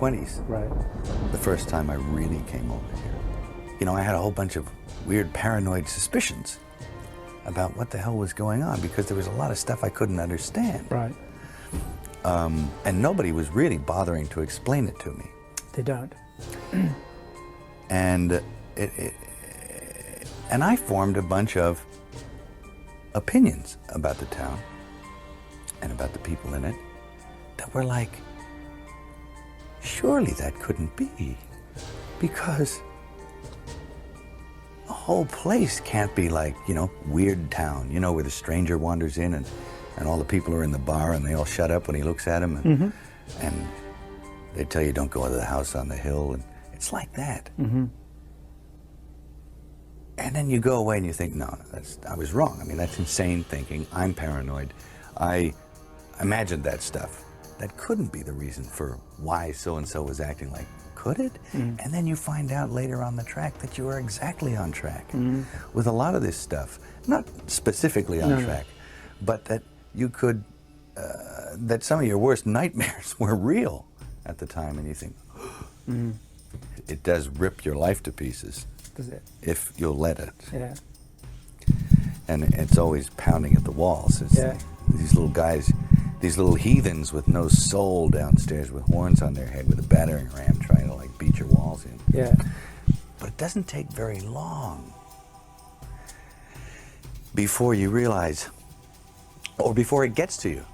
20s. Right. The first time I really came over here. You know, I had a whole bunch of weird paranoid suspicions about what the hell was going on because there was a lot of stuff I couldn't understand. Right. And nobody was really bothering to explain it to me. They don't. And and I formed a bunch of opinions about the town and about the people in it that were like, surely that couldn't be, because the whole place can't be like, you know, Weird Town, you know, where the stranger wanders in and all the people are in the bar and they all shut up when he looks at them and they tell you don't go into the house on the hill, and it's like that. And then you go away and you think, no, I was wrong. I mean, that's insane thinking. I'm paranoid. I imagined that stuff. That couldn't be the reason for why so-and-so was acting like, could it? And then you find out later on the track that you are exactly on track with a lot of this stuff. Not specifically on track, but that you could, that some of your worst nightmares were real at the time, and you think, it does rip your life to pieces. Does it? If you'll let it. Yeah. And it's always pounding at the walls. It's these little guys, these little heathens with no soul downstairs with horns on their head with a battering ram trying to like beat your walls in. Yeah. But it doesn't take very long before you realize, or before it gets to you.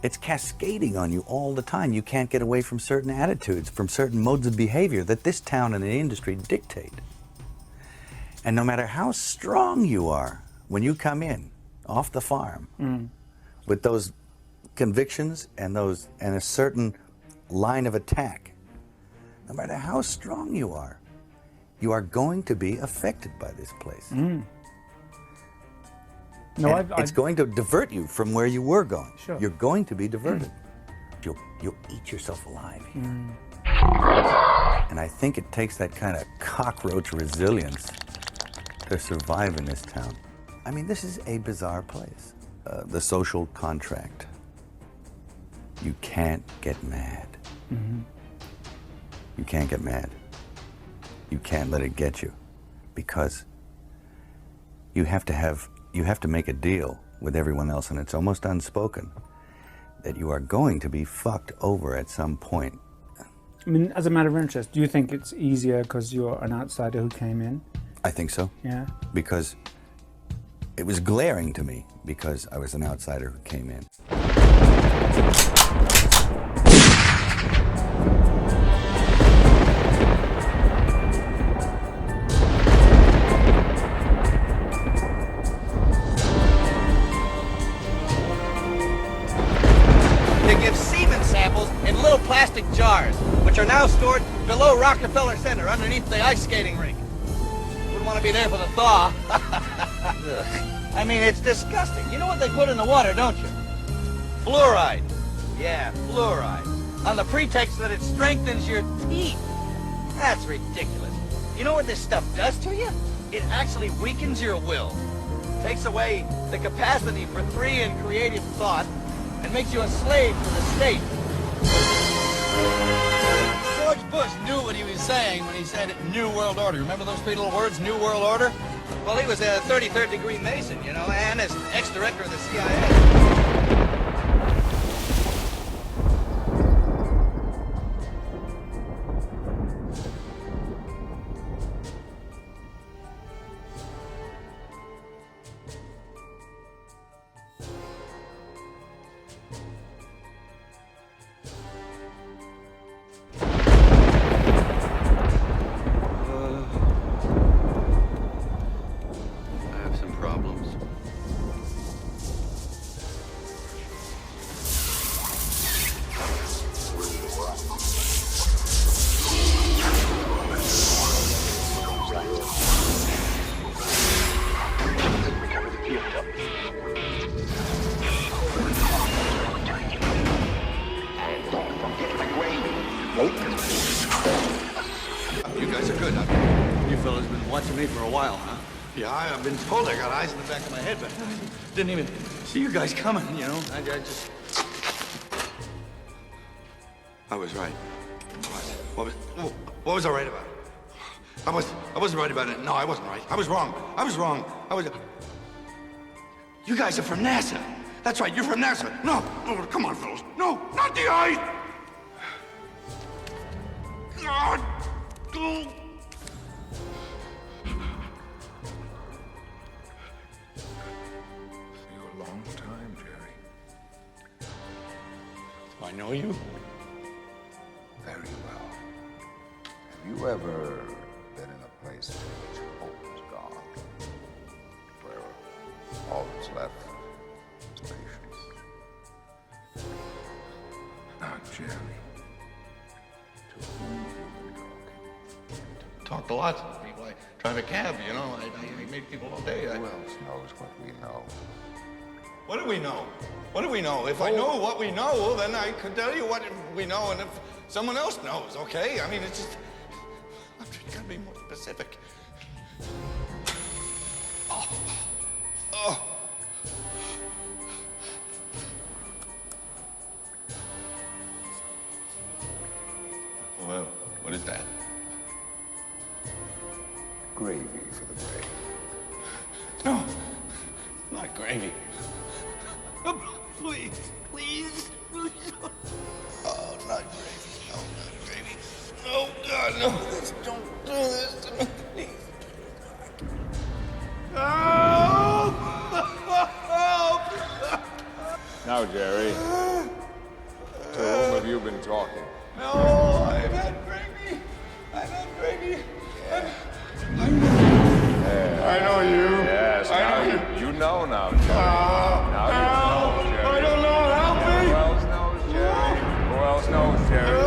It's cascading on you all the time. You can't get away from certain attitudes, from certain modes of behavior that this town and the industry dictate. And no matter how strong you are when you come in off the farm with those convictions and a certain line of attack, no matter how strong you are going to be affected by this place. No, it's going to divert you from where you were going. Sure. You're going to be diverted. You'll eat yourself alive here. And I think it takes that kind of cockroach resilience to survive in this town. I mean, this is a bizarre place. The social contract. You can't get mad. You can't get mad. You can't let it get you, because you have to make a deal with everyone else, and it's almost unspoken that you are going to be fucked over at some point. I mean, as a matter of interest, do you think it's easier because you're an outsider who came in? I think so. Yeah. Because it was glaring to me because I was an outsider who came in. They give semen samples in little plastic jars, which are now stored below Rockefeller Center underneath the ice skating rink. Wouldn't want to be there for the thaw. I mean, it's disgusting. You know what they put in the water, don't you? Fluoride. Yeah, fluoride. On the pretext that it strengthens your teeth. That's ridiculous. You know what this stuff does to you? It actually weakens your will. Takes away the capacity for free and creative thought and makes you a slave to the state. George Bush knew what he was saying when he said New World Order. Remember those three little words, New World Order? Well, he was a 33rd degree Mason, you know, and as ex-director of the CIA. You guys are good. You fellas been watching me for a while, huh? Yeah, I've been told I got eyes in the back of my head, but I didn't even see you guys coming, you know? I was right. What was I right about? I wasn't right about it. No, I wasn't right. I was wrong. You guys are from NASA. That's right, you're from NASA. No, come on, fellas. No, not the ice. God. Go. A long time, Jerry. Do I know you? Very well. Have you ever been in a place in which hope is gone? Where all that's left is patience? Not Jerry. To whom have you been talking? Talked to lots of people. I drive a cab, you know. I meet people all day. Who else knows what we know? What do we know? What do we know? If I know what we know, then I could tell you what we know, and if someone else knows, okay? I mean, it's just... I'm just gotta be more specific. Oh. Well, what is that? Gravy for the brave. No, not gravy. Please, please. Oh, not gravy. No, not gravy. Oh, God, no. Please don't do this to me, please. Help! Help! Now, Jerry, to whom have you been talking? No, I've had gravy. I've had gravy. I know you. Yes, I now know you know now, Jerry. Now you know, Jerry. I don't know. Help me. Who else knows, Jerry? Who else knows, Jerry?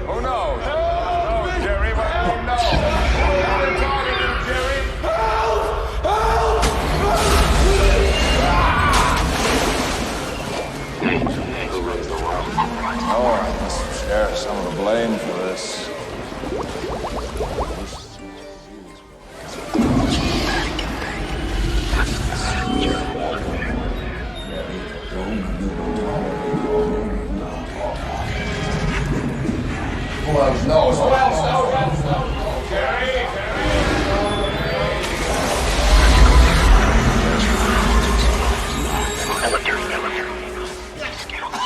Who knows? Who knows, Jerry? But who knows? Who are you talking to, Jerry? Oh, I must share some of the blame for this. Who else knows? Who else knows? Jerry!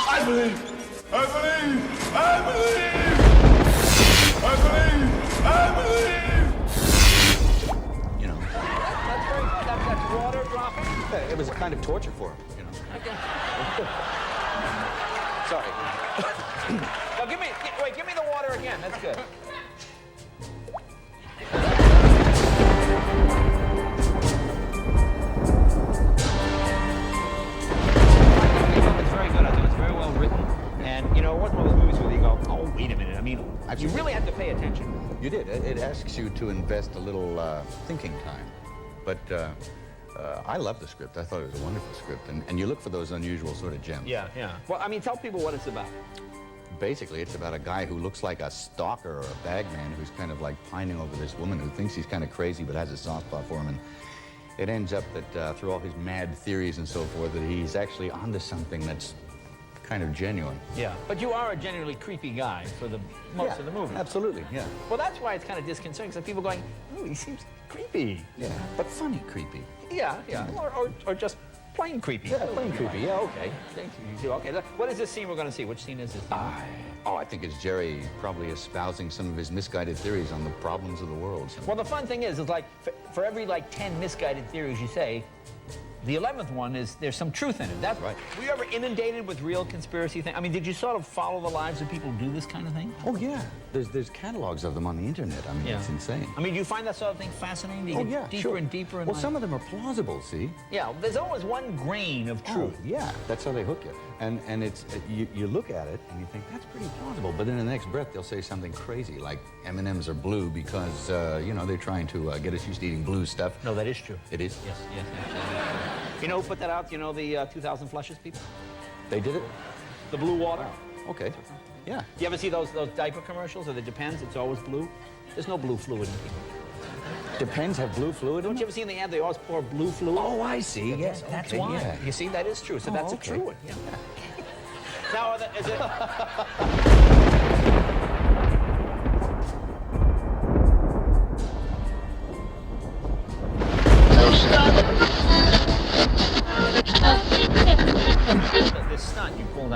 I believe. I believe. I believe. I believe. I believe. You know, That's very good. That's water dropping. it was a kind of torture for him, you know. Sorry. Now give me the water again. That's good. It's very good. I thought it's very well written. And, you know, it wasn't one of those movies where you go, oh, wait a minute. I mean, you really had to pay attention. You did. It asks you to invest a little thinking time. But I love the script. I thought it was a wonderful script. And you look for those unusual sort of gems. Yeah. Well, I mean, tell people what it's about. Basically, it's about a guy who looks like a stalker or a bagman who's kind of like pining over this woman who thinks he's kind of crazy but has a soft spot for him. And it ends up that through all his mad theories and so forth, that he's actually onto something that's kind of genuine. Yeah. But you are a genuinely creepy guy for the most of the movie. Absolutely, yeah. Well, that's why it's kind of disconcerting, because people going, oh, he seems creepy. Yeah, but funny creepy. Yeah. Or just plain creepy. Yeah, plain creepy, yeah, okay. Okay, what is this scene we're going to see? Which scene is this? I think it's Jerry probably espousing some of his misguided theories on the problems of the world. Well, the fun thing is like, for every, 10 misguided theories you say, the 11th one is there's some truth in it. That's right. Were you ever inundated with real conspiracy things? I mean, did you sort of follow the lives of people who do this kind of thing? Oh, yeah. There's catalogs of them on the internet. I mean, it's insane. I mean, do you find that sort of thing fascinating? Do you get deeper and deeper? Well, some of them are plausible, see? Yeah, there's always one grain of truth. Oh, yeah, that's how they hook you. And it's you look at it and you think that's pretty plausible, but then in the next breath they'll say something crazy like M&Ms are blue because they're trying to get us used to eating blue stuff. No, that is true. It is. Yes. You know who put that out? You know the 2,000 flushes people? They did it. The blue water. Wow. Okay. Yeah. You ever see those diaper commercials or the Depends? It's always blue. There's no blue fluid in people. Depends have blue fluid in Don't you ever see in the ad they always pour blue fluid? Oh, I see. Yes, That's okay, why. yeah. You see, that is true. So that's okay. a true one. Yeah. Now, is it...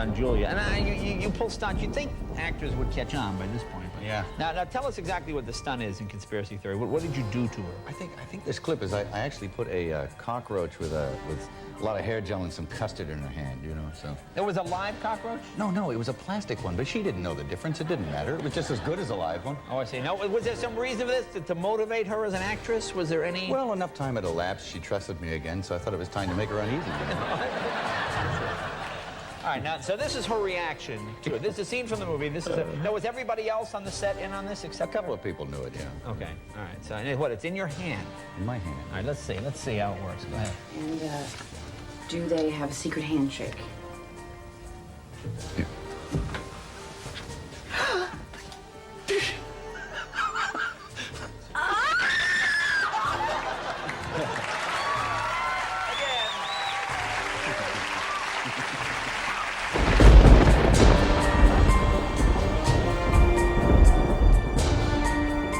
on Julia. And you pull stunts. You'd think actors would catch on by this point. But Yeah. Now tell us exactly what the stunt is in Conspiracy Theory. What did you do to her? I think this clip is I actually put a cockroach with a lot of hair gel and some custard in her hand, you know, so. There was a live cockroach? No, it was a plastic one, but she didn't know the difference. It didn't matter. It was just as good as a live one. Oh, I see. Now, was there some reason for this, to motivate her as an actress? Was there any... Well, enough time had elapsed. She trusted me again, so I thought it was time to make her uneasy. You know? All right, now, so this is her reaction to it. This is a scene from the movie. Now, was everybody else on the set in on this except A couple of people knew it, yeah. Okay, all right. So, and what, it's in your hand? In my hand. All right, let's see how it works. Go ahead. And, do they have a secret handshake? Yeah.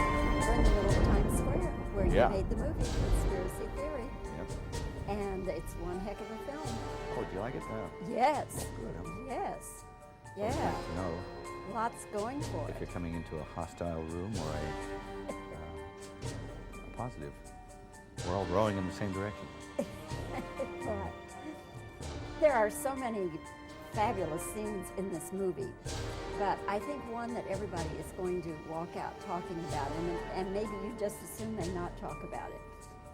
Times Square, where Yeah. you made the movie Conspiracy Theory, Yep. and it's one heck of a film. Oh, do you like it? Yes. Good, huh? Yes. Well, Yeah. No. Lots going for If it. you're coming into a hostile room or a positive, we're all rowing in the same direction. Right. There are so many fabulous scenes in this movie, but I think one that everybody is going to walk out talking about, and maybe you just as soon they not talk about it.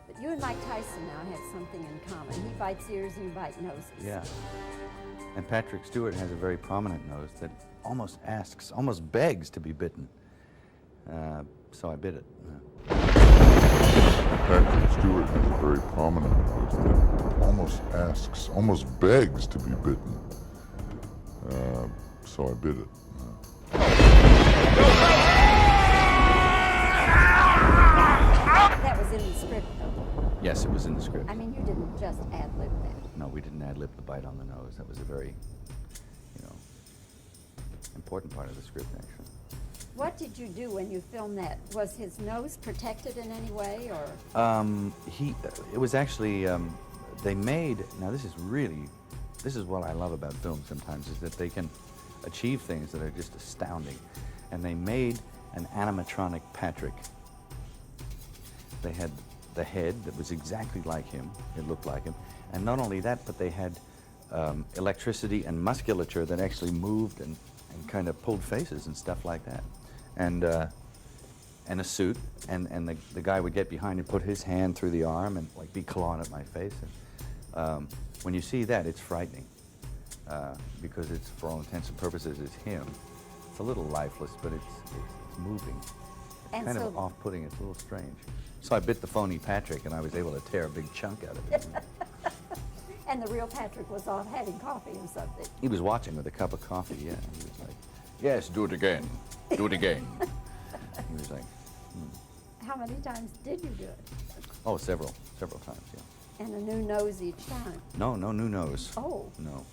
But you and Mike Tyson now have something in common. He bites ears and you bite noses. Yeah. And Patrick Stewart has a very prominent nose that almost begs to be bitten. So I bit it. Patrick Stewart has a very prominent nose that almost begs to be bitten. So I bit it. That was in the script, though. Yes, it was in the script. I mean, you didn't just ad-lib that. No, we didn't ad-lib the bite on the nose. That was a very, important part of the script, actually. What did you do when you filmed that? Was his nose protected in any way, or? It was actually, they made, now this is what I love about film sometimes, is that they can achieve things that are just astounding. And they made an animatronic Patrick. They had the head that was exactly like him. It looked like him. And not only that, but they had electricity and musculature that actually moved and kind of pulled faces and stuff like that. And a suit, and the guy would get behind and put his hand through the arm and like be clawing at my face. And, when you see that, it's frightening because it's, for all intents and purposes, it's him. It's a little lifeless, but it's moving. It's And kind so- of off-putting. It's a little strange. So I bit the phony Patrick, and I was able to tear a big chunk out of it. And the real Patrick was off having coffee or something. He was watching with a cup of coffee, yeah. He was like, yes, do it again. Do it again. He was like, How many times did you do it? oh, several times, yeah. And a new nose each time. No new nose. Oh. No.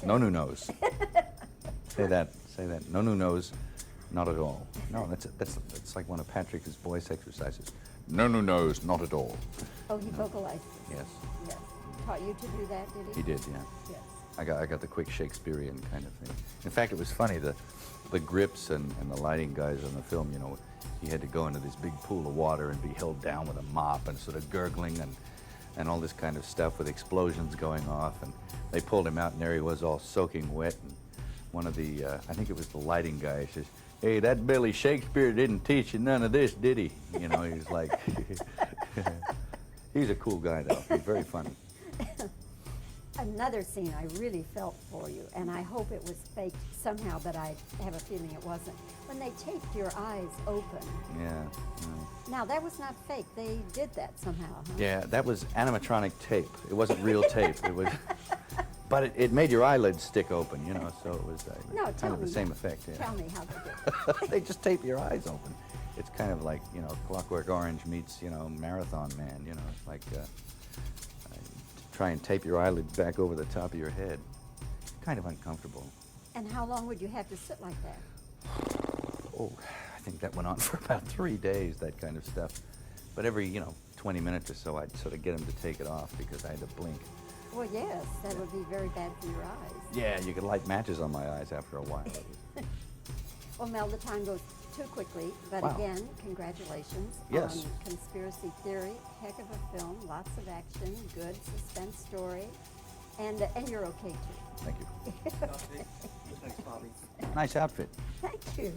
No new nose. Say that. No new nose, not at all. No, that's like one of Patrick's voice exercises. No new nose, not at all. Oh, he vocalized this. Yes. Yes. Taught you to do that, did he? He did, yeah. Yes. I got the quick Shakespearean kind of thing. In fact, it was funny, the grips and the lighting guys on the film, he had to go into this big pool of water and be held down with a mop and sort of gurgling and all this kind of stuff with explosions going off. And they pulled him out, and there he was all soaking wet. And one of the, I think it was the lighting guy, says, hey, that Billy Shakespeare didn't teach you none of this, did he? He was like, he's a cool guy, though. He's very funny. Another scene I really felt for you, and I hope it was faked somehow, but I have a feeling it wasn't. When they taped your eyes open. Yeah. Now, that was not fake. They did that somehow, huh? Yeah, that was animatronic tape. It wasn't real tape. It was, but it made your eyelids stick open, so it was No, kind tell of the me. same effect. Yeah. Tell me how they did. They just tape your eyes open. It's kind of like, Clockwork Orange meets, Marathon Man, it's like try and tape your eyelids back over the top of your head. Kind of uncomfortable. And how long would you have to sit like that? Oh, I think that went on for about 3 days, that kind of stuff. But every, 20 minutes or so, I'd sort of get him to take it off because I had to blink. Well, yes, that would be very bad for your eyes. Yeah, you could light matches on my eyes after a while. Well, Mel, the time goes too quickly, but Wow. again, congratulations Yes. on Conspiracy Theory. Heck of a film, lots of action, good suspense story, and you're okay too. Thank you. Nice outfit. Thank you.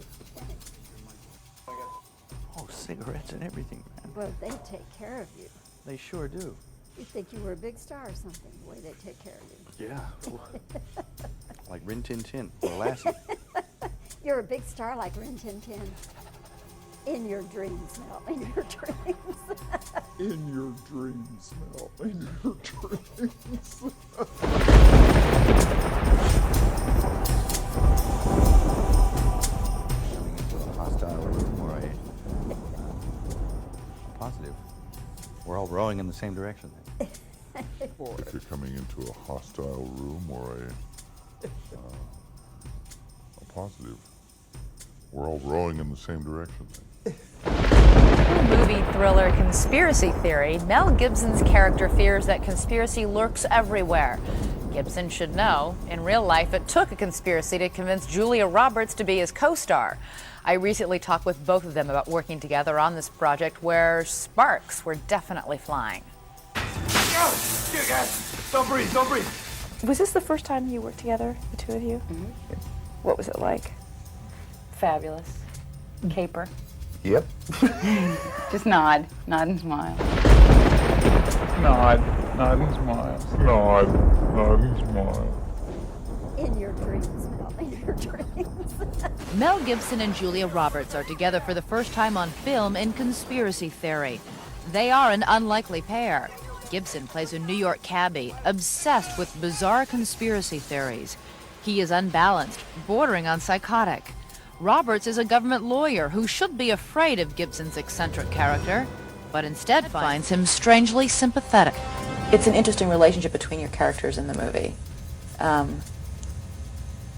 Oh, cigarettes and everything, man. Well, they take care of you. They sure do. You'd think you were a big star or something, the way they take care of you. Yeah. Like Rin Tin Tin or Lassie. You're a big star like Rin Tin Tin. In your dreams, Mel, in your dreams. In your dreams, Mel. In your dreams. Coming into a hostile room or I'm positive. We're all rowing in the same direction then. If you're coming into a hostile room or a positive, we're all rowing in the same direction then. Movie thriller Conspiracy Theory, Mel Gibson's character fears that conspiracy lurks everywhere. Gibson should know, in real life, it took a conspiracy to convince Julia Roberts to be his co-star. I recently talked with both of them about working together on this project where sparks were definitely flying. Here, guys. Don't breathe, don't breathe. Was this the first time you worked together, the two of you? Mm-hmm. What was it like? Fabulous. Caper. Yep. Just nod and smile. Nod and smile. Nod and smile. In your dreams, Mel, in your dreams. Mel Gibson and Julia Roberts are together for the first time on film in Conspiracy Theory. They are an unlikely pair. Gibson plays a New York cabbie, obsessed with bizarre conspiracy theories. He is unbalanced, bordering on psychotic. Roberts is a government lawyer who should be afraid of Gibson's eccentric character, but instead finds him strangely sympathetic. It's an interesting relationship between your characters in the movie.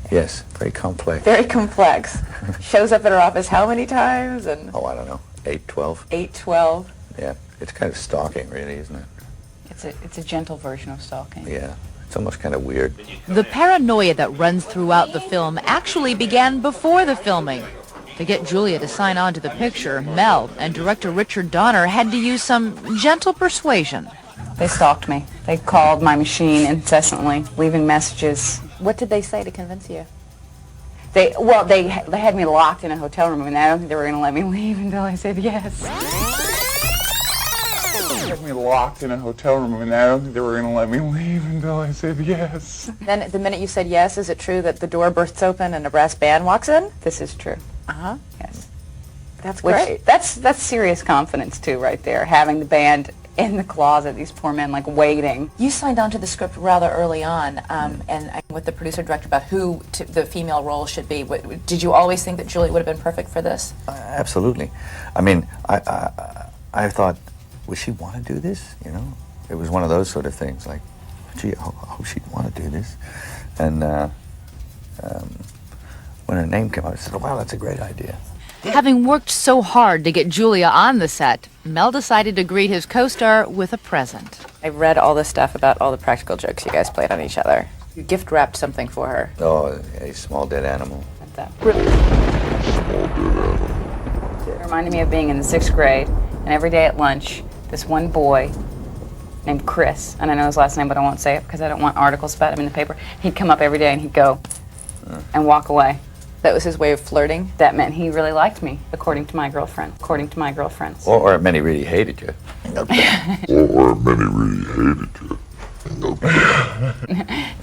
Yes, very complex. Very complex. Shows up at her office how many times? And Oh, I don't know. 8, 12. 8, 12. Yeah. It's kind of stalking, really, isn't it? It's a gentle version of stalking. Yeah. It's almost kind of weird. The paranoia that runs throughout the film actually began before the filming. To get Julia to sign on to the picture, Mel and director Richard Donner had to use some gentle persuasion. They stalked me. They called my machine incessantly, leaving messages. What did they say to convince you? They had me locked in a hotel room, and I don't think they were going to let me leave until I said yes. They had me locked in a hotel room, and I don't think they were going to let me leave until I said yes. Then the minute you said yes, is it true that the door bursts open and a brass band walks in? This is true. Uh-huh. Yes. That's great. That's serious confidence, too, right there, having the band in the closet, these poor men, like, waiting. You signed on to the script rather early on, and with the producer-director about who the female role should be. Did you always think that Julie would have been perfect for this? Absolutely. I mean, I thought, would she want to do this? You know, it was one of those sort of things. Like, gee, oh she'd want to do this. And when her name came out, I said, wow, that's a great idea. Having worked so hard to get Julia on the set, Mel decided to greet his co-star with a present. I read all the stuff about all the practical jokes you guys played on each other. You gift-wrapped something for her. Oh, a small dead animal. Like that. It reminded me of being in the 6th grade, and every day at lunch, this one boy named Chris, and I know his last name, but I won't say it because I don't want articles about him in the paper. He'd come up every day and he'd go and walk away. That was his way of flirting? That meant he really liked me, according to my girlfriend. According to my girlfriends. Or many really hated you. Or many really hated you. No,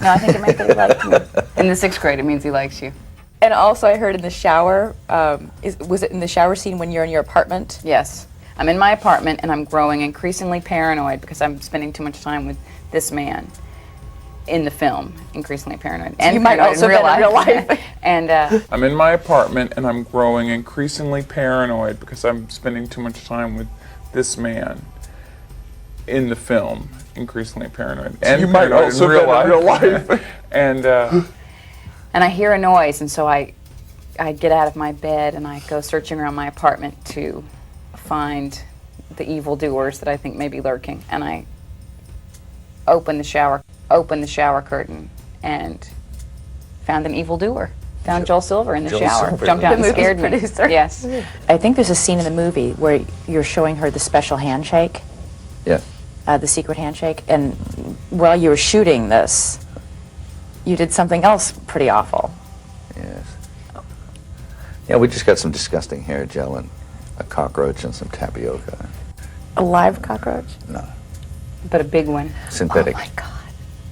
I think it meant that he liked me. In the 6th grade, it means he likes you. And also I heard in the shower, was it in the shower scene when you're in your apartment? Yes. I'm in my apartment and I'm growing increasingly paranoid because I'm spending too much time with this man. In the film, increasingly paranoid. And you might also be in real life. And I'm in my apartment and I'm growing increasingly paranoid because I'm spending too much time with this man. In the film, increasingly paranoid. And you might also be in real life. And I hear a noise, and so I get out of my bed and I go searching around my apartment to find the evildoers that I think may be lurking. And I opened the shower curtain and found an evildoer. Found Joel Silver in the shower. Jumped out and scared me. Yes. I think there's a scene in the movie where you're showing her the special handshake. Yes. The secret handshake. And while you were shooting this, you did something else pretty awful. Yes. Yeah, we just got some disgusting hair gel and a cockroach and some tapioca. A live cockroach? No. But a big one. Synthetic. Oh my God.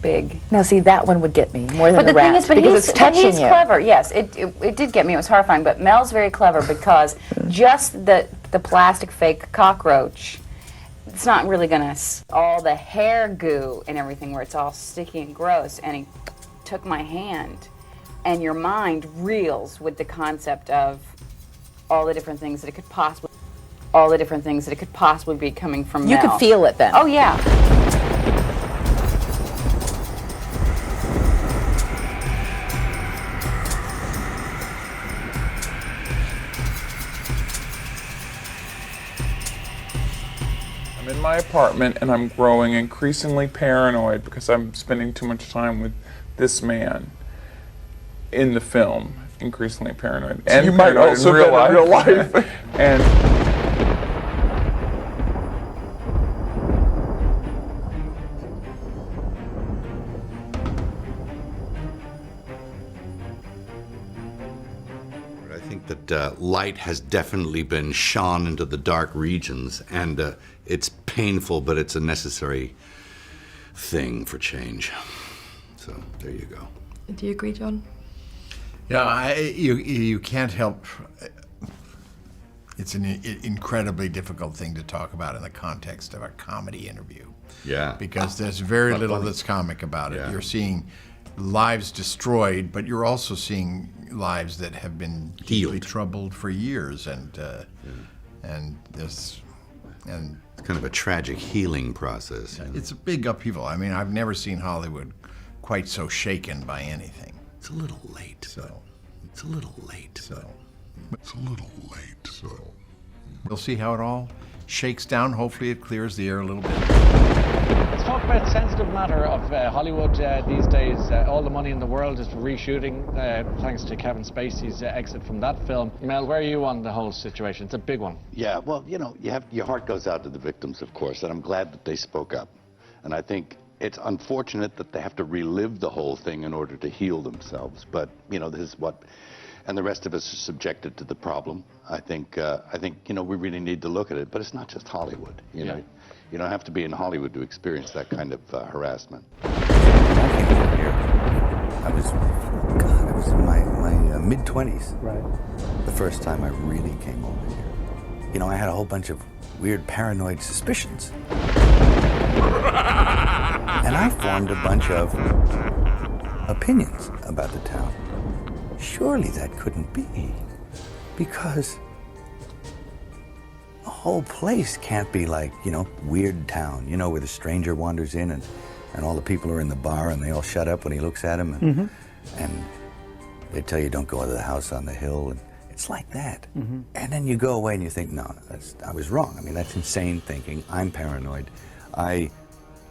Big. Now see, that one would get me more than But the rat, thing is, because it's touching he's you. clever. Yes, it did get me. It was horrifying. But Mel's very clever because just the plastic fake cockroach, it's not really gonna all the hair goo and everything where it's all sticky and gross. And he took my hand, and your mind reels with the concept of all the different things that it could possibly, be coming from You Mel. could feel it then. Oh yeah. I'm in my apartment and I'm growing increasingly paranoid because I'm spending too much time with this man in the film. Increasingly paranoid. And you might paranoid also in real life. And I think that light has definitely been shone into the dark regions, and it's painful, but it's a necessary thing for change. So there you go. Do you agree, John? Yeah, you can't help. It's an incredibly difficult thing to talk about in the context of a comedy interview. Yeah. Because there's very little that's comic about it. Yeah. You're seeing lives destroyed, but you're also seeing lives that have been deeply troubled for years, and there's it's kind of a tragic healing process. It's a big upheaval. I mean, I've never seen Hollywood quite so shaken by anything. It's a little late. So it's a little late. So it's a little late. So we'll see how it all shakes down. Hopefully, it clears the air a little bit. Let's talk about the sensitive matter of Hollywood these days. All the money in the world is for reshooting, thanks to Kevin Spacey's exit from that film. Mel, where are you on the whole situation? It's a big one. Yeah, well, you know, your heart goes out to the victims, of course, and I'm glad that they spoke up. And I think it's unfortunate that they have to relive the whole thing in order to heal themselves. But, you know, this is what, and the rest of us are subjected to the problem. I think, you know, we really need to look at it. But it's not just Hollywood, you know. You don't have to be in Hollywood to experience that kind of harassment. I was in my mid-20s. Right. The first time I really came over here. You know, I had a whole bunch of weird paranoid suspicions. And I formed a bunch of opinions about the town. Surely that couldn't be, because the whole place can't be like, you know, Weird Town, you know, where the stranger wanders in and all the people are in the bar and they all shut up when he looks at them, and they tell you don't go to the house on the hill, and it's like that. And then you go away and you think, no, I was wrong. I mean, that's insane thinking. I'm paranoid. I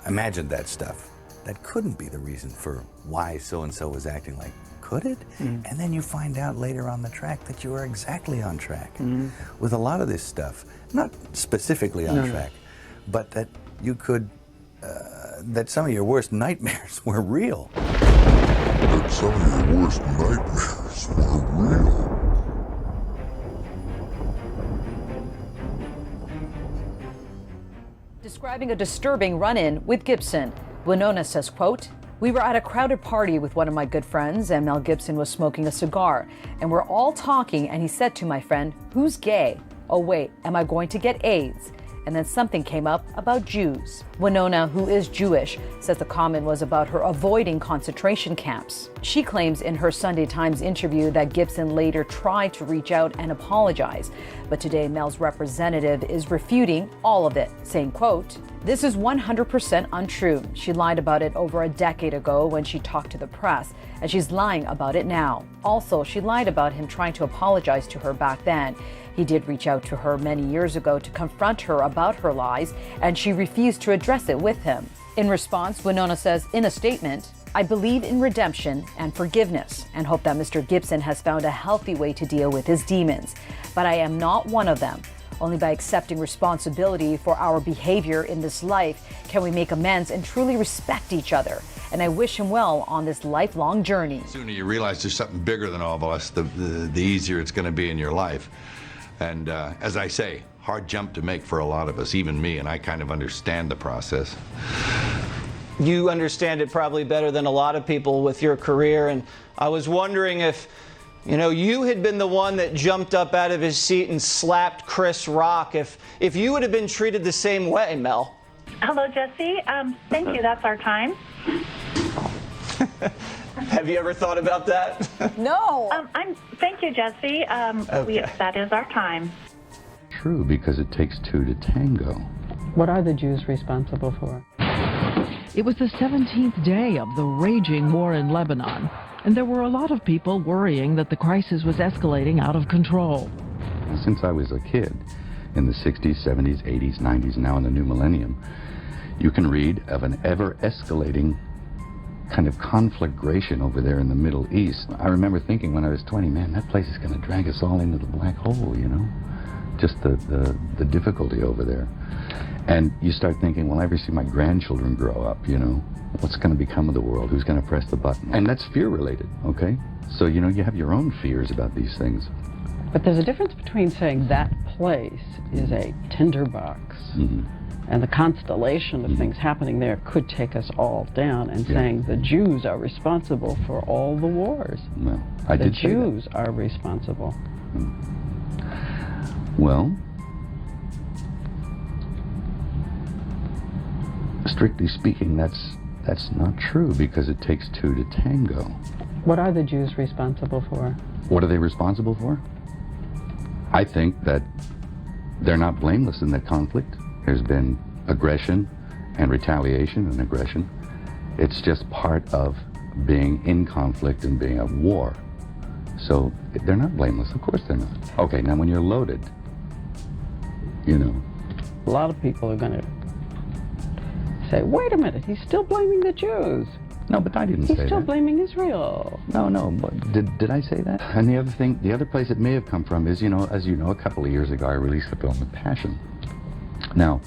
imagined that stuff. That couldn't be the reason for why so-and-so was acting like. Could it? And then you find out later on the track that you were exactly on track with a lot of this stuff. Not specifically on track, but that you could, that some of your worst nightmares were real. That some of your worst nightmares were real. Describing a disturbing run-in with Gibson, Winona says, quote, "We were at a crowded party with one of my good friends, and Mel Gibson was smoking a cigar. And we're all talking, and he said to my friend, 'Who's gay? Oh, wait, am I going to get AIDS?' And then something came up about Jews." Winona, who is Jewish, says the comment was about her avoiding concentration camps. She claims in her Sunday Times interview that Gibson later tried to reach out and apologize. But today, Mel's representative is refuting all of it, saying, quote, "This is 100% untrue. She lied about it over a decade ago when she talked to the press, and she's lying about it now. Also, she lied about him trying to apologize to her back then. He did reach out to her many years ago to confront her about her lies, and she refused to address it with him. In response, Winona says in a statement, "I believe in redemption and forgiveness and hope that Mr. Gibson has found a healthy way to deal with his demons. But I am not one of them. Only by accepting responsibility for our behavior in this life can we make amends and truly respect each other. And I wish him well on this lifelong journey." The sooner you realize there's something bigger than all of us, the easier it's going to be in your life. And as I say, hard jump to make for a lot of us, even me, and I kind of understand the process. You understand it probably better than a lot of people with your career, and I was wondering if, you had been the one that jumped up out of his seat and slapped Chris Rock, if you would have been treated the same way, Mel. Hello, Jesse. Thank you. That's our time. Have you ever thought about that? No. Thank you, Jesse. That is our time. True, because it takes two to tango. What are the Jews responsible for? It was the 17th day of the raging war in Lebanon, and there were a lot of people worrying that the crisis was escalating out of control. Since I was a kid, in the 60s, 70s, 80s, 90s, now in the new millennium, you can read of an ever-escalating kind of conflagration over there in the Middle East. I remember thinking when I was 20, man, that place is going to drag us all into the black hole, just the difficulty over there. And you start thinking, well, I ever see my grandchildren grow up, what's going to become of the world? Who's going to press the button? And that's fear-related, okay? So, you have your own fears about these things. But there's a difference between saying that place is a tinderbox and the constellation of things happening there could take us all down, and saying the Jews are responsible for all the wars. Well, I did say that. The Jews are responsible. Well, strictly speaking, that's not true, because it takes two to tango. What are the Jews responsible for? What are they responsible for? I think that they're not blameless in that conflict. There's been aggression and retaliation and aggression. It's just part of being in conflict and being at war. So they're not blameless. Of course they're not. Okay, now when you're loaded, A lot of people are going to say, wait a minute, he's still blaming the Jews. No, but I didn't say that. He's still blaming Israel. No, but did I say that? And the other place it may have come from is, as you know, a couple of years ago I released the film The Passion. Now,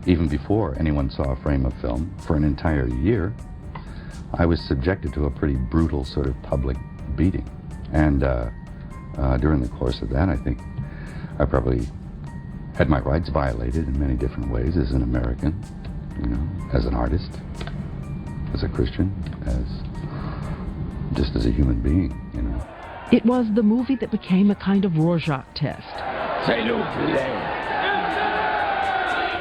even before anyone saw a frame of film, for an entire year, I was subjected to a pretty brutal sort of public beating. And during the course of that, I think I probably had my rights violated in many different ways as an American, as an artist, as a Christian, just as a human being, It was the movie that became a kind of Rorschach test.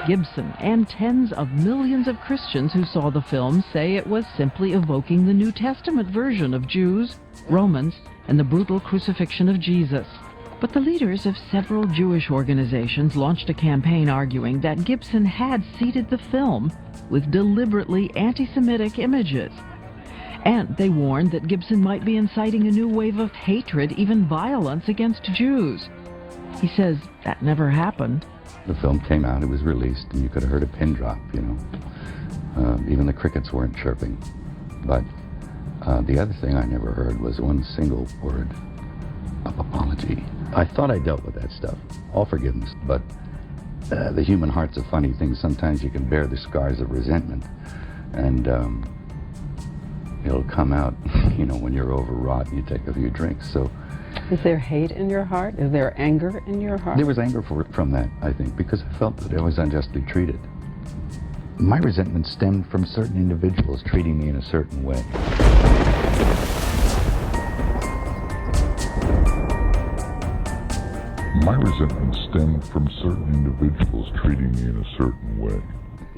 Gibson and tens of millions of Christians who saw the film say it was simply evoking the New Testament version of Jews, Romans, and the brutal crucifixion of Jesus. But the leaders of several Jewish organizations launched a campaign arguing that Gibson had seeded the film with deliberately anti-Semitic images. And they warned that Gibson might be inciting a new wave of hatred, even violence against Jews. He says that never happened. The film came out, it was released, and you could have heard a pin drop, Even the crickets weren't chirping. But the other thing I never heard was one single word of apology. I thought I dealt with that stuff, all forgiveness, but the human heart's a funny thing. Sometimes you can bear the scars of resentment, and it'll come out, when you're overwrought and you take a few drinks. So, is there hate in your heart? Is there anger in your heart? There was anger from that, I think, because I felt that I was unjustly treated. My resentment stemmed from certain individuals treating me in a certain way. My resentment stemmed from certain individuals treating me in a certain way.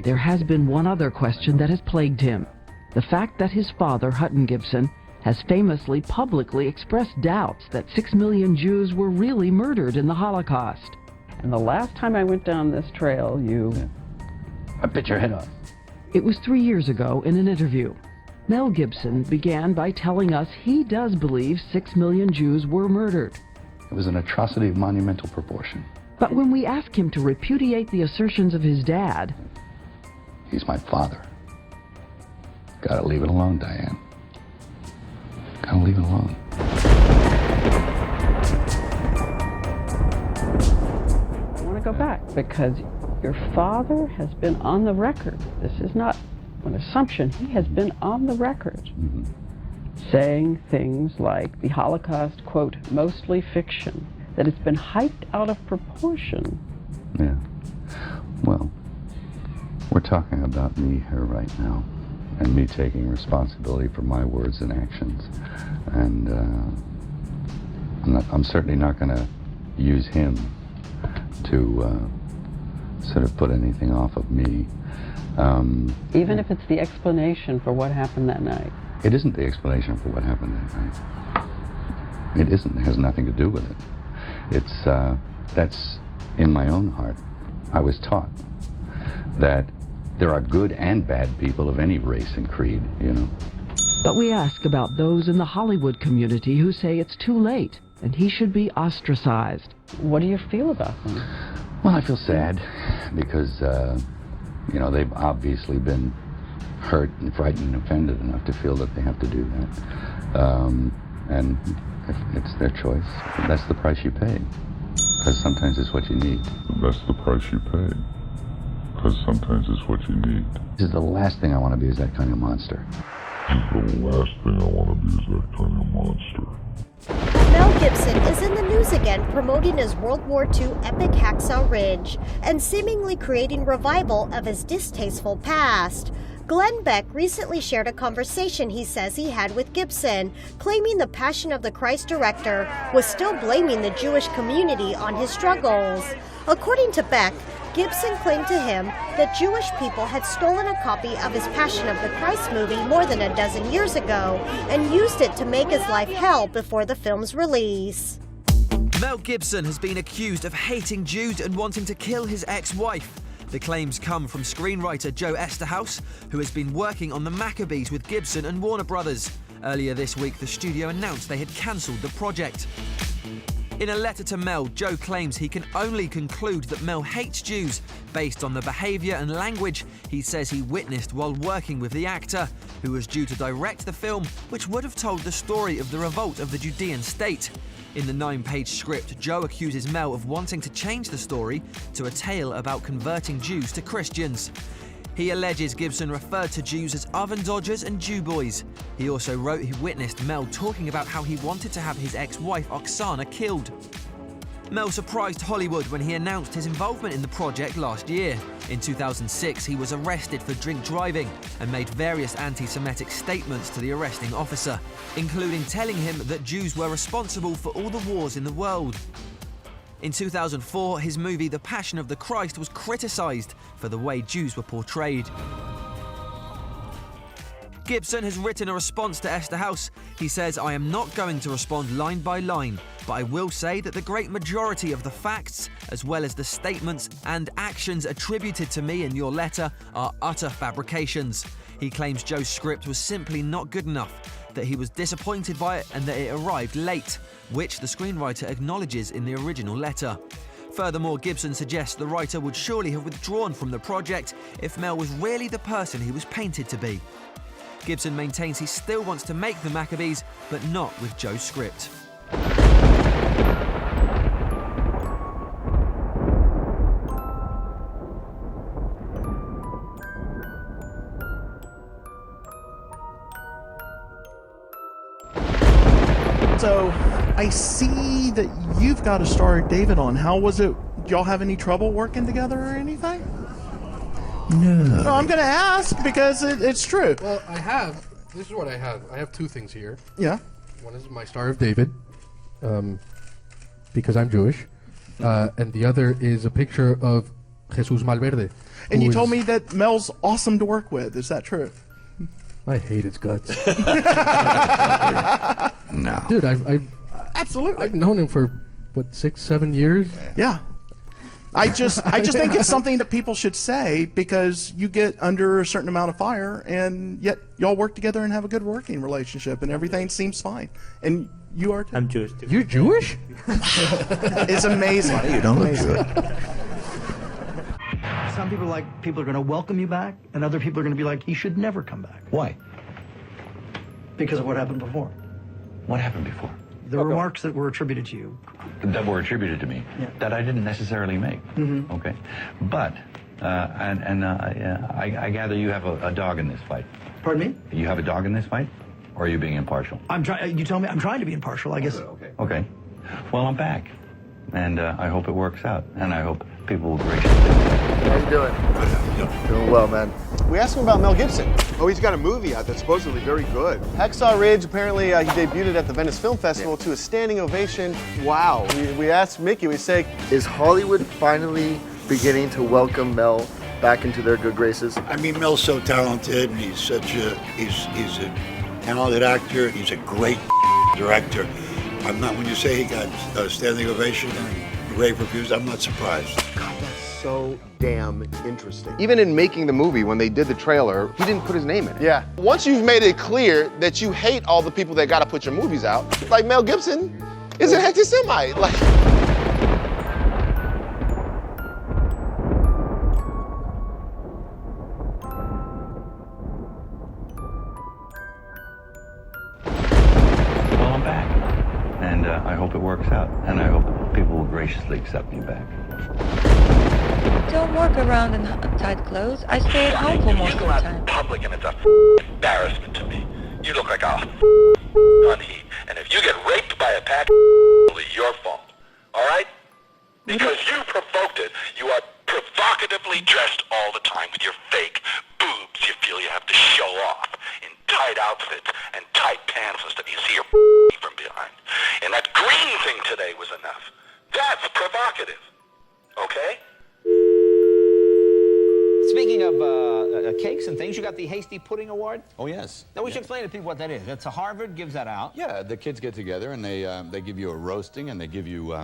There has been one other question that has plagued him. The fact that his father, Hutton Gibson, has famously publicly expressed doubts that 6 million Jews were really murdered in the Holocaust. And the last time I went down this trail, I bit your head off. It was 3 years ago in an interview. Mel Gibson began by telling us he does believe 6 million Jews were murdered. It was an atrocity of monumental proportion. But when we ask him to repudiate the assertions of his dad, He's my father. Gotta leave it alone, Diane. Gotta leave it alone. I want to go back because your father has been on the record. This is not an assumption. He has been on the record saying things like the Holocaust, quote, mostly fiction, that it's been hyped out of proportion. Yeah. Well, we're talking about me here right now, and me taking responsibility for my words and actions. And I'm certainly not going to use him to sort of put anything off of me. Even if it's the explanation for what happened that night. It isn't the explanation for what happened that night. It isn't. It has nothing to do with it. It's, that's in my own heart. I was taught that there are good and bad people of any race and creed, you know. but we ask about those in the Hollywood community who say it's too late and he should be ostracized. What do you feel about them? Well, I feel sad because, you know, they've obviously been hurt and frightened and offended enough to feel that they have to do that. And if it's their choice, that's the price you pay. Because sometimes it's what you need. That's the price you pay. Because sometimes it's what you need. This is the last thing I want to be, is that kind of monster. The last thing I want to be is that kind of monster. Mel Gibson is in the news again promoting his World War II epic Hacksaw Ridge and seemingly creating revival of his distasteful past. Glenn Beck recently shared a conversation he says he had with Gibson, claiming the Passion of the Christ director was still blaming the Jewish community on his struggles. According to Beck, Gibson claimed to him that Jewish people had stolen a copy of his Passion of the Christ movie more than a dozen years ago and used it to make his life hell before the film's release. Mel Gibson has been accused of hating Jews and wanting to kill his ex-wife. The claims come from screenwriter Joe Esterhaus, who has been working on the Maccabees with Gibson and Warner Brothers. Earlier this week, the studio announced they had cancelled the project. In a letter to Mel, Joe claims he can only conclude that Mel hates Jews based on the behaviour and language he says he witnessed while working with the actor, who was due to direct the film, which would have told the story of the revolt of the Judean state. In the 9-page script, Joe accuses Mel of wanting to change the story to a tale about converting Jews to Christians. He alleges Gibson referred to Jews as oven dodgers and Jew boys. He also wrote he witnessed Mel talking about how he wanted to have his ex-wife Oksana killed. Mel surprised Hollywood when he announced his involvement in the project last year. In 2006, he was arrested for drink driving and made various anti-Semitic statements to the arresting officer, including telling him that Jews were responsible for all the wars in the world. In 2004, his movie The Passion of the Christ was criticised for the way Jews were portrayed. Gibson has written a response to Esterhaus. He says, "I am not going to respond line by line, but I will say that the great majority of the facts, as well as the statements and actions attributed to me in your letter, are utter fabrications." He claims Joe's script was simply not good enough, that he was disappointed by it and that it arrived late, which the screenwriter acknowledges in the original letter. Furthermore, Gibson suggests the writer would surely have withdrawn from the project if Mel was really the person he was painted to be. Gibson maintains he still wants to make the Maccabees, but not with Joe's script. So, I see that you've got a star David on. How was it? Did y'all have any trouble working together or anything? No. No, I'm going to ask because it's true. Well, I have. This is what I have. I have two things here. Yeah. One is my Star of David, because I'm Jewish, and the other is a picture of Jesus Malverde. And you told me that Mel's awesome to work with. Is that true? I hate his guts. No. Dude, I've absolutely. I've known him for what, 6-7 years. Yeah. I just think it's something that people should say because you get under a certain amount of fire and yet y'all work together and have a good working relationship and everything seems fine. And You are too? I'm Jewish too. You're Jewish? It's amazing. You don't look Jewish. Some people are going to welcome you back, and other people are going to be like, he should never come back. Why? Because of what happened before. What happened before? The remarks that were attributed to you. That were attributed to me, that I didn't necessarily make. Mm-hmm. Okay, but I gather you have a dog in this fight. Pardon me? You have a dog in this fight, or are you being impartial? You tell me I'm trying to be impartial, I guess. Okay. Well, I'm back, and I hope it works out, and I hope people will graciously accept How you doing? Doing well, man. We asked him about Mel Gibson. Oh, he's got a movie out that's supposedly very good. Hacksaw Ridge, apparently he debuted it at the Venice Film Festival to a standing ovation. Wow. We asked Mickey, we say, is Hollywood finally beginning to welcome Mel back into their good graces? I mean, Mel's so talented, and he's a talented actor. He's a great director. I'm not, when you say he got a standing ovation and rave reviews, I'm not surprised. So damn interesting. Even in making the movie, when they did the trailer, he didn't put his name in it. Yeah. Once you've made it clear that you hate all the people that gotta put your movies out, like Mel Gibson is an anti-Semite. Like. Well, I'm back, and I hope it works out, and I hope people will graciously accept me back. Don't walk around in tight clothes. I stay at home for most of the time. Public, and it's a embarrassment to me. You look like a unheat, and if you get raped by a pack, it's only your fault. All right? Because you provoked it. You are provocatively dressed all the time with your fake boobs. You feel you have to show off in tight outfits and tight pants and stuff. You see your from behind. And that green thing today was enough. That's provocative. Okay? Speaking of cakes and things, you got the Hasty Pudding Award? Oh, yes. Now, we should explain to people what that is. That's a Harvard gives that out. Yeah, the kids get together and they give you a roasting and they give you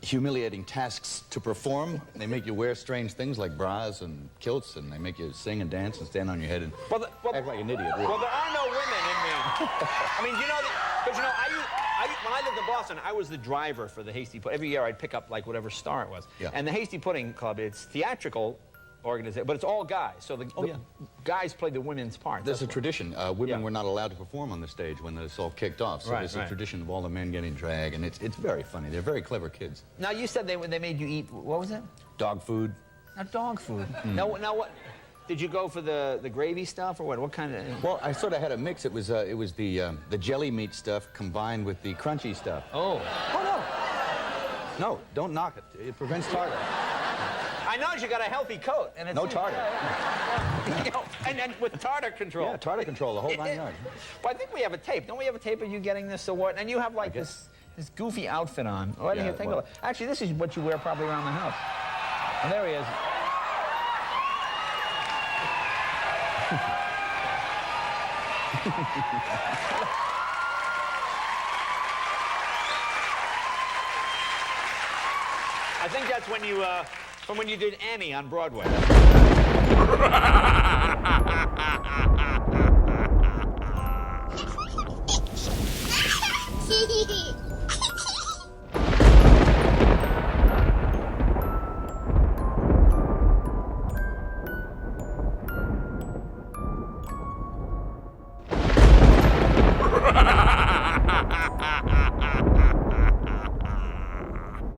humiliating tasks to perform. They make you wear strange things like bras and kilts, and they make you sing and dance and stand on your head and act like an idiot. Really. Well, there are no women in the... I mean, you know, because, you know, when I lived in Boston, I was the driver for the Hasty Pudding. Every year I'd pick up, like, whatever star it was. Yeah. And the Hasty Pudding Club, it's theatrical organization, but it's all guys. So the guys play the women's part. There's a tradition. Women were not allowed to perform on the stage when this all kicked off. So there's a tradition of all the men getting dragged, and it's very funny. They're very clever kids. Now, you said they made you eat, what was it? Dog food. Now, dog food. Now what? Did you go for the gravy stuff or what? What kind of? Well, I sort of had a mix. It was the jelly meat stuff combined with the crunchy stuff. Oh. Oh no. No, don't knock it. It prevents tartar. I know you got a healthy coat, and it's no tartar. You know, and with tartar control. Yeah, tartar control, the whole 9 yards. Well, I think we have a tape. Don't we have a tape of you getting this award? And you have like this goofy outfit on. Oh, I didn't even think of it. Actually, this is what you wear probably around the house. And there he is. I think that's when you, from when you did Annie on Broadway.